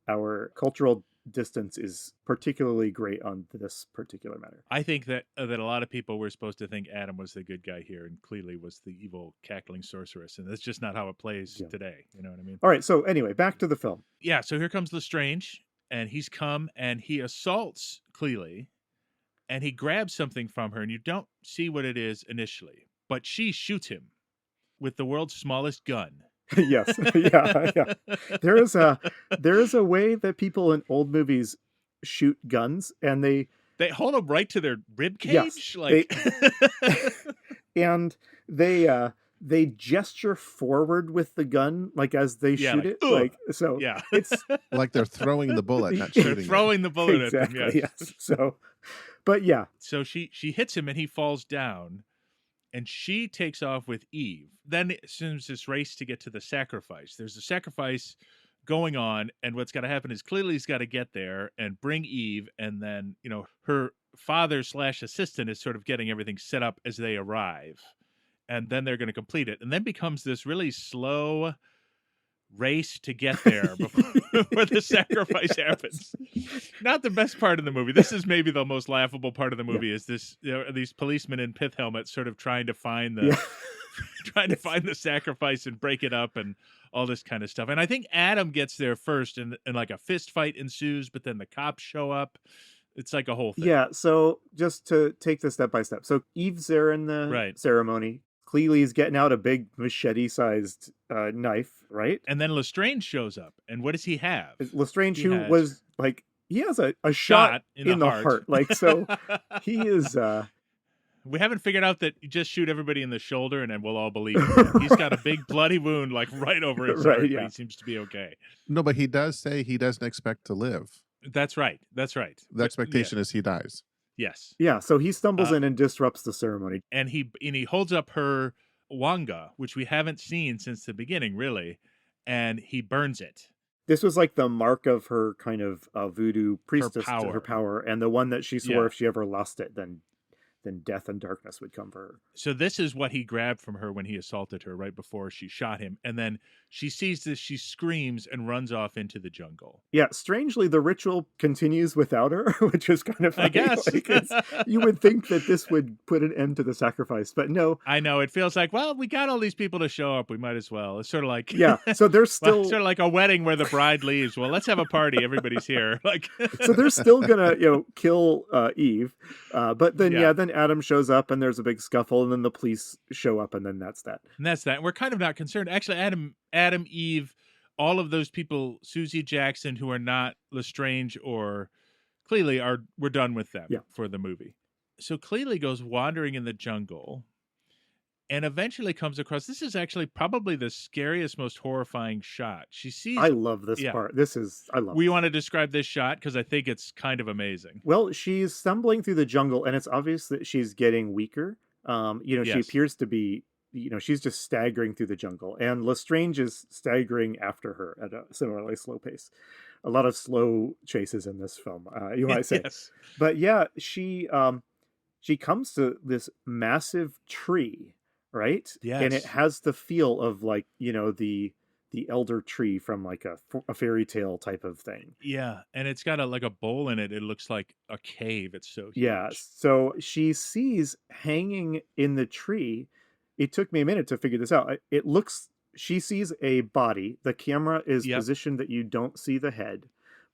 our cultural distance is particularly great on this particular matter. I think that a lot of people were supposed to think Adam was the good guy here and Cleely was the evil cackling sorceress, and that's just not how it plays today. You know what I mean? All right, so anyway, back to the film. Yeah, so here comes Lestrange, and he's come and he assaults Cleely, and he grabs something from her, and you don't see what it is initially, but she shoots him with the world's smallest gun. Yes. Yeah. There is a way that people in old movies shoot guns, and they hold them right to their rib cage. Yes, like and they gesture forward with the gun, like as they shoot like, it. ugh. Like so, yeah, it's like they're throwing the bullet, not shooting. They're throwing the bullet exactly, at them. Yes. So, but yeah. So she hits him, and he falls down. And she takes off with Eve. Then it seems this race to get to the sacrifice. There's a sacrifice going on, and what's got to happen is Cleely's got to get there and bring Eve, and then, you know, her father/assistant is sort of getting everything set up as they arrive. And then they're going to complete it. And then becomes this really slow race to get there before the sacrifice happens. Not the best part of the movie. This is maybe the most laughable part of the movie. Is this, you know, these policemen in pith helmets sort of trying to find the trying to find the sacrifice and break it up and all this kind of stuff. And I think Adam gets there first, and like a fist fight ensues, but then the cops show up. It's like a whole thing. Yeah, so just to take this step by step. So Eve's there in the ceremony. Cleely's getting out a big machete-sized knife, right? And then Lestrange shows up. And what does he have? Lestrange, who was like, he has a shot in the heart. Like, so he is... We haven't figured out that you just shoot everybody in the shoulder and then we'll all believe him. He's got a big bloody wound like right over his heart, but he seems to be okay. No, but he does say he doesn't expect to live. That's right. That's right. The expectation is he dies. Yes. Yeah, so he stumbles in and disrupts the ceremony. And he holds up her Ouanga, which we haven't seen since the beginning, really, and he burns it. This was like the mark of her kind of voodoo priestess, her power, and the one that she swore if she ever lost it, then death and darkness would come for her. So this is what he grabbed from her when he assaulted her right before she shot him. And then she sees this, she screams and runs off into the jungle. Yeah, strangely, the ritual continues without her, which is kind of funny. I guess. Like, you would think that this would put an end to the sacrifice, but no. I know, it feels like, well, we got all these people to show up, we might as well. It's sort of like... Yeah, so there's still... sort of like a wedding where the bride leaves. Well, let's have a party, everybody's here. Like, so they're still gonna, kill Eve, but then, then Adam shows up and there's a big scuffle, and then the police show up, and then that's that. And that's that. And we're kind of not concerned. Actually, Adam, Eve, all of those people, Susie Jackson, who are not Lestrange or Cleely, we're done with them for the movie. So Cleely goes wandering in the jungle and eventually comes across, this is actually probably the scariest, most horrifying shot. She sees... I love this part. I love it. We want to describe this shot because I think it's kind of amazing. Well, she's stumbling through the jungle, and it's obvious that she's getting weaker. She appears to be, she's just staggering through the jungle, and Lestrange is staggering after her at a similarly slow pace. A lot of slow chases in this film, you might say. Yes. But yeah, she comes to this massive tree, right? Yes. And it has the feel of like, the elder tree from like a fairy tale type of thing. Yeah, and it's got a bowl in it. It looks like a cave. It's so huge. Yeah, so she sees hanging in the tree. It took me a minute to figure this out. She sees a body. The camera is positioned that you don't see the head,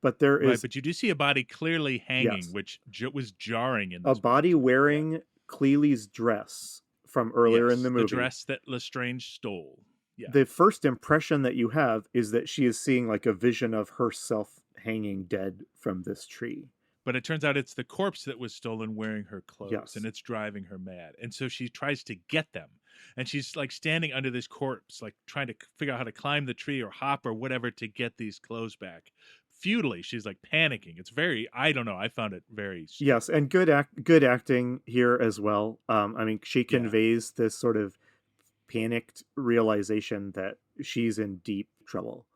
but there is... Right, but you do see a body clearly hanging, which was jarring in this body wearing Cleely's dress from earlier in the movie. The dress that Lestrange stole. Yeah. the first impression that you have is that she is seeing like a vision of herself hanging dead from this tree. But it turns out it's the corpse that was stolen wearing her clothes, Yes. and it's driving her mad. And so she tries to get them. And she's like standing under this corpse, like trying to figure out how to climb the tree or hop or whatever to get these clothes back. Futilely, she's like panicking. It's very, I don't know, I found it very strange. Yes, and good acting here as well. I mean, she conveys this sort of panicked realization that she's in deep trouble.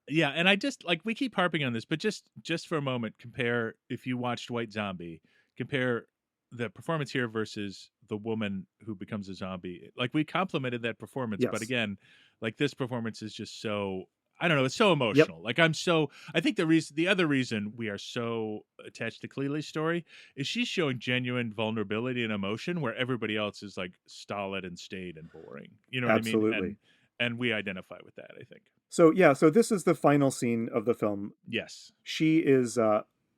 Yeah, and I just like we keep harping on this, but just for a moment, compare if you watched White Zombie, compare the performance here versus the woman who becomes a zombie. Like we complimented that performance, Yes. but again, like this performance is just so I don't know, it's so emotional. Like I think the other reason we are so attached to Cleely's story is she's showing genuine vulnerability and emotion where everybody else is like stolid and staid and boring. You know what I mean? Absolutely. And we identify with that, I think. So this is the final scene of the film. Yes. She is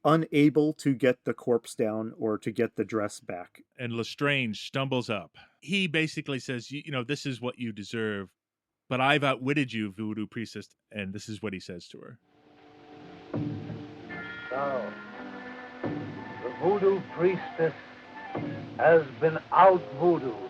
unable to get the corpse down or to get the dress back. And Lestrange stumbles up. He basically says, you know, this is what you deserve, but I've outwitted you, voodoo priestess. And this is what he says to her. So, the voodoo priestess has been out voodooed.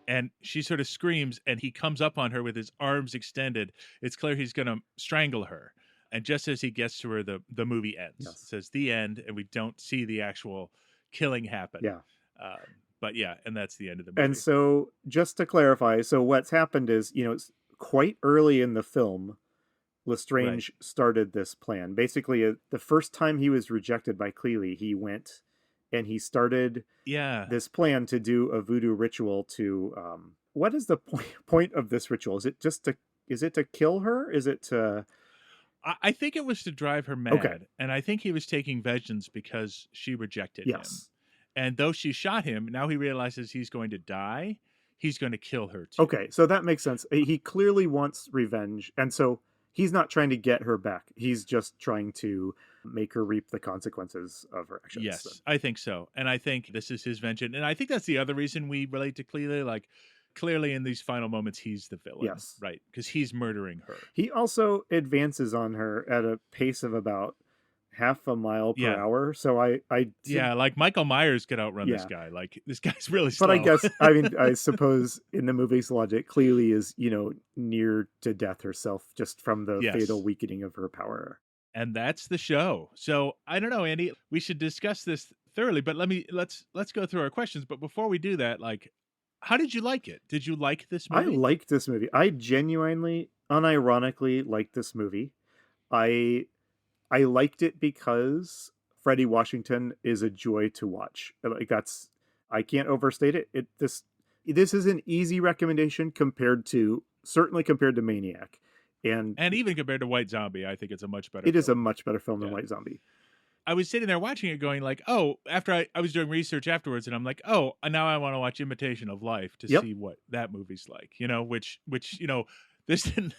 And she sort of screams, and he comes up on her with his arms extended. It's clear he's going to strangle her. And just as he gets to her, the movie ends. Yes. It says the end, and we don't see the actual killing happen. Yeah. But yeah, and that's the end of the movie. And so, just to clarify, so what's happened is, you know, quite early in the film, Lestrange started this plan. Basically, the first time he was rejected by Cleely, he went and he started this plan to do a voodoo ritual to what is the point of this ritual? Is it to kill her? Is it to I think it was to drive her mad. Okay. And I think he was taking vengeance because she rejected him. And though she shot him, now he realizes he's going to die. He's going to kill her too. Okay, so that makes sense. He clearly wants revenge, and so he's not trying to get her back. He's just trying to make her reap the consequences of her actions. Yes, I think so. And I think this is his vengeance. And I think that's the other reason we relate to Cleely. Like, clearly in these final moments, he's the villain. Yes. Right? Because he's murdering her. He also advances on her at a pace of about half a mile per hour. So like Michael Myers could outrun this guy. Like, this guy's really slow. But I guess, I mean, I suppose in the movie's logic, Cleely is, you know, near to death herself just from the fatal weakening of her power. And that's the show. So I don't know, Andy, we should discuss this thoroughly, but let's go through our questions. But before we do that, like, how did you like it? Did you like this movie? I liked this movie. I genuinely, unironically liked this movie. I liked it because Freddie Washington is a joy to watch. Like I can't overstate it. This is an easy recommendation certainly compared to Maniac. And even compared to White Zombie, I think it's a much better film. It is a much better film than White Zombie. I was sitting there watching it going like, oh, after I was doing research afterwards, and I'm like, oh, now I want to watch Imitation of Life to see what that movie's like, you know, which, you know, this didn't,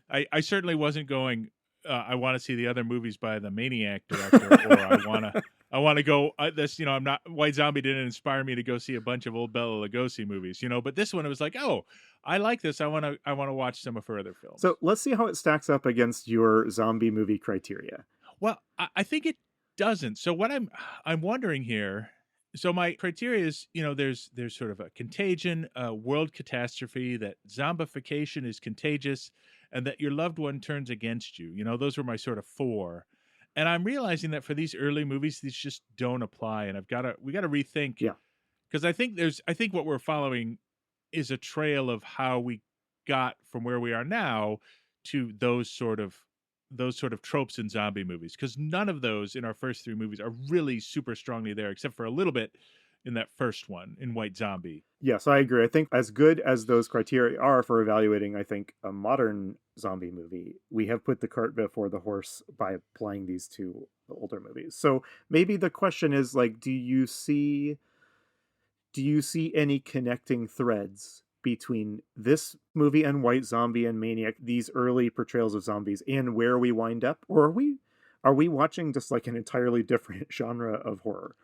I certainly wasn't going, I want to see the other movies by the Maniac director, or I want to go this, you know, I'm not, White Zombie didn't inspire me to go see a bunch of old Bela Lugosi movies, you know, but this one, it was like, oh, I like this. I want to watch some of her other films. So let's see how it stacks up against your zombie movie criteria. Well, I think it doesn't. So what I'm wondering here, so my criteria is, you know, there's sort of a contagion, a world catastrophe, that zombification is contagious, and that your loved one turns against you. You know, those were my sort of 4. And I'm realizing that for these early movies, these just don't apply. And we got to rethink. Yeah. Because I think what we're following is a trail of how we got from where we are now to those sort of tropes in zombie movies. Because none of those in our first 3 movies are really super strongly there, except for a little bit in that first one in White Zombie. Yes, I agree. I think as good as those criteria are for evaluating, I think, a modern zombie movie, we have put the cart before the horse by applying these to the older movies. So maybe the question is, like, do you see any connecting threads between this movie and White Zombie and Maniac, these early portrayals of zombies, and where we wind up? Or are we watching just like an entirely different genre of horror?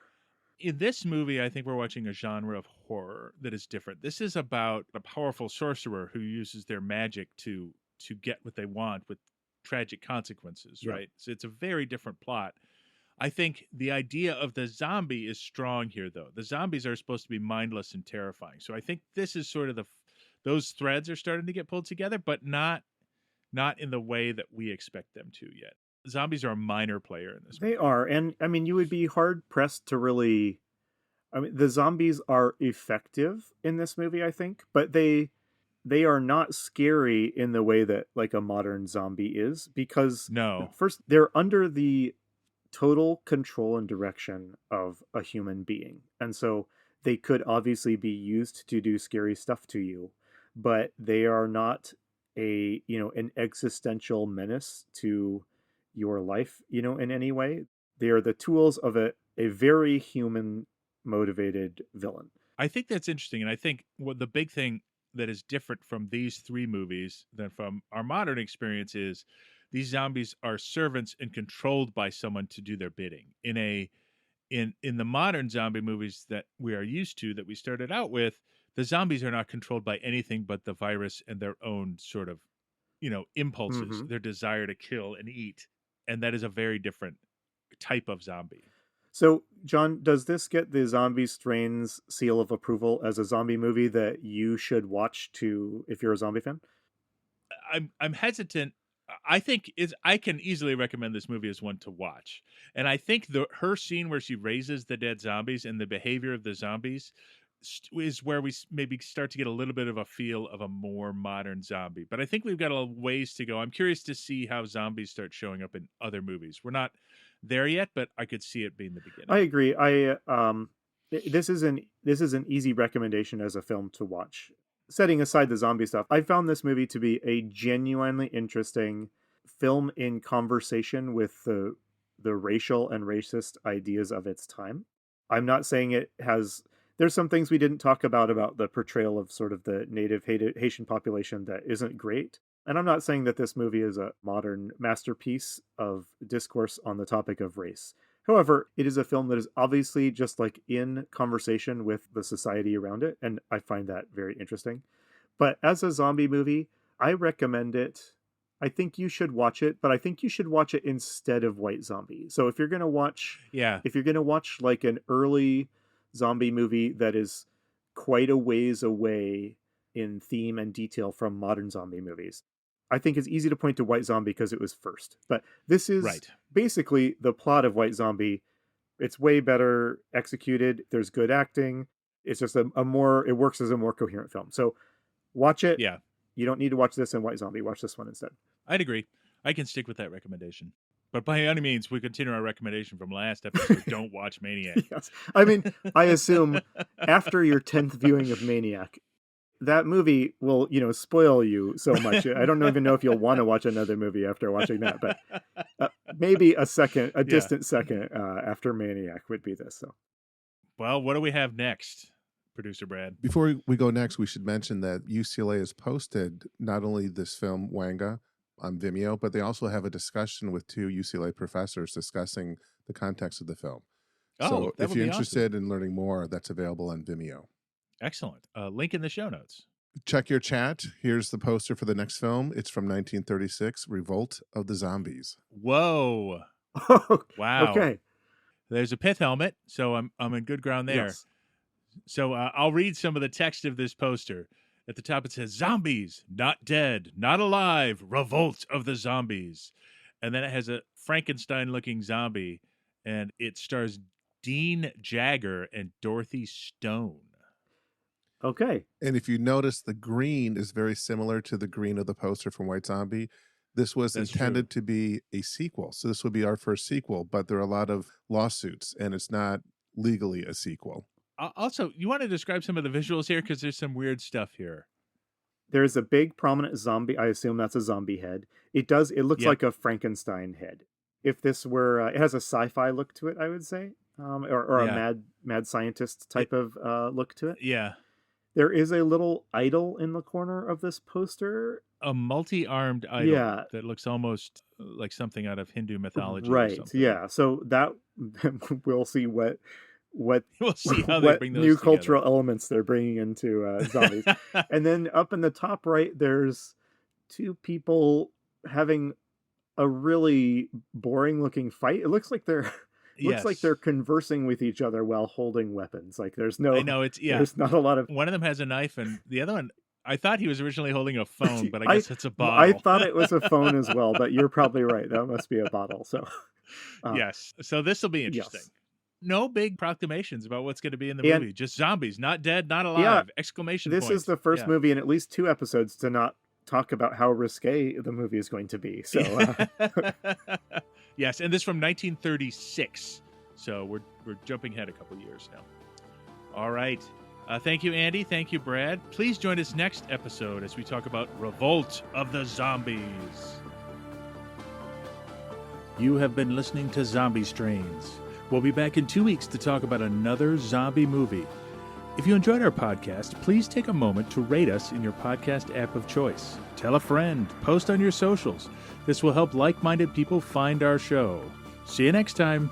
In this movie, I think we're watching a genre of horror that is different. This is about a powerful sorcerer who uses their magic to get what they want with tragic consequences, Yeah. right? So it's a very different plot. I think the idea of the zombie is strong here, though. The zombies are supposed to be mindless and terrifying. So I think this is sort of those threads are starting to get pulled together, but not in the way that we expect them to yet. Zombies are a minor player in this movie. They are, and I mean, you would be hard pressed to really. I mean, the zombies are effective in this movie, I think, but they are not scary in the way that like a modern zombie is, because No. first, they're under the total control and direction of a human being, and so they could obviously be used to do scary stuff to you, but they are not an existential menace to your life, in any way. They are the tools of a very human motivated villain. I think that's interesting, and I think what the big thing that is different from these three movies than from our modern experience is these zombies are servants and controlled by someone to do their bidding. In the modern zombie movies that we are used to, that we started out with, the zombies are not controlled by anything but the virus and their own sort of, impulses, their desire to kill and eat. And that is a very different type of zombie. So, John, does this get the Zombie Strains seal of approval as a zombie movie that you should watch if you're a zombie fan? I'm hesitant. I think I can easily recommend this movie as one to watch. And I think her scene where she raises the dead zombies and the behavior of the zombies is where we maybe start to get a little bit of a feel of a more modern zombie. But I think we've got a ways to go. I'm curious to see how zombies start showing up in other movies. We're not there yet, but I could see it being the beginning. I agree. This is an easy recommendation as a film to watch. Setting aside the zombie stuff, I found this movie to be a genuinely interesting film in conversation with the racial and racist ideas of its time. I'm not saying it has. There's some things we didn't talk about the portrayal of sort of the native Haitian population that isn't great. And I'm not saying that this movie is a modern masterpiece of discourse on the topic of race. However, it is a film that is obviously just like in conversation with the society around it, and I find that very interesting. But as a zombie movie, I recommend it. I think you should watch it, but I think you should watch it instead of White Zombie. So if you're going to watch like an early zombie movie that is quite a ways away in theme and detail from modern zombie movies, I think it's easy to point to White Zombie because it was first. But this is basically the plot of White Zombie. It's way better executed. There's good acting. It's just it works as a more coherent film. So watch it. Yeah. You don't need to watch this and White Zombie. Watch this one instead. I'd agree. I can stick with that recommendation. But by any means, we continue our recommendation from last episode. Don't watch Maniac. Yes. I mean, I assume after your 10th viewing of Maniac, that movie will, spoil you so much. I don't even know if you'll want to watch another movie after watching that, but maybe a distant second after Maniac would be this. So, well, what do we have next, Producer Brad? Before we go next, we should mention that UCLA has posted not only this film, Ouanga, on Vimeo, but they also have a discussion with two UCLA professors discussing the context of the film. So if you're interested in learning more, that's available on Vimeo. Excellent. Link in the show notes. Check your chat. Here's the poster for the next film. It's from 1936, Revolt of the Zombies. Whoa. Wow. Okay. There's a pith helmet, so I'm in good ground there. Yes. So I'll read some of the text of this poster. At the top it says, "Zombies, not dead, not alive, revolt of the zombies." And then it has a Frankenstein-looking zombie, and it stars Dean Jagger and Dorothy Stone. Okay. And if you notice, the green is very similar to the green of the poster from White Zombie. This was intended to be a sequel. So this would be our first sequel, but there are a lot of lawsuits, and it's not legally a sequel. Also, you want to describe some of the visuals here? Because there's some weird stuff here. There's a big prominent zombie. I assume that's a zombie head. It looks like a Frankenstein head. If this were, it has a sci-fi look to it, I would say, or a mad scientist type of look to it. Yeah. There is a little idol in the corner of this poster. A multi-armed idol that looks almost like something out of Hindu mythology. Right. Or something. Yeah. So that we'll see what what We'll see how they what bring those new together. cultural elements they're bringing into zombies. And then up in the top right, there's two people having a really boring looking fight. It looks like they're Yes. conversing with each other while holding weapons. Like there's I know, it's there's not a lot of. one of them has a knife, and the other one, I thought he was originally holding a phone, but I guess it's a I bottle. thought it was a phone as well, but you're probably right. That must be a bottle. So Yes. So this will be interesting. yes. No big proclamations about what's going to be in the And- movie. Just zombies, not dead, not alive. Yeah, Exclamation This point. is the first Yeah. movie in at least 2 episodes to not talk about how risque the movie is going to be. So yes, and this from 1936. So we're jumping ahead a couple years now. All right. Thank you, Andy. Thank you, Brad. Please join us next episode as we talk about Revolt of the Zombies. You have been listening to Zombie Strains. We'll be back in 2 weeks to talk about another zombie movie. If you enjoyed our podcast, please take a moment to rate us in your podcast app of choice. Tell a friend, post on your socials. This will help like-minded people find our show. See you next time.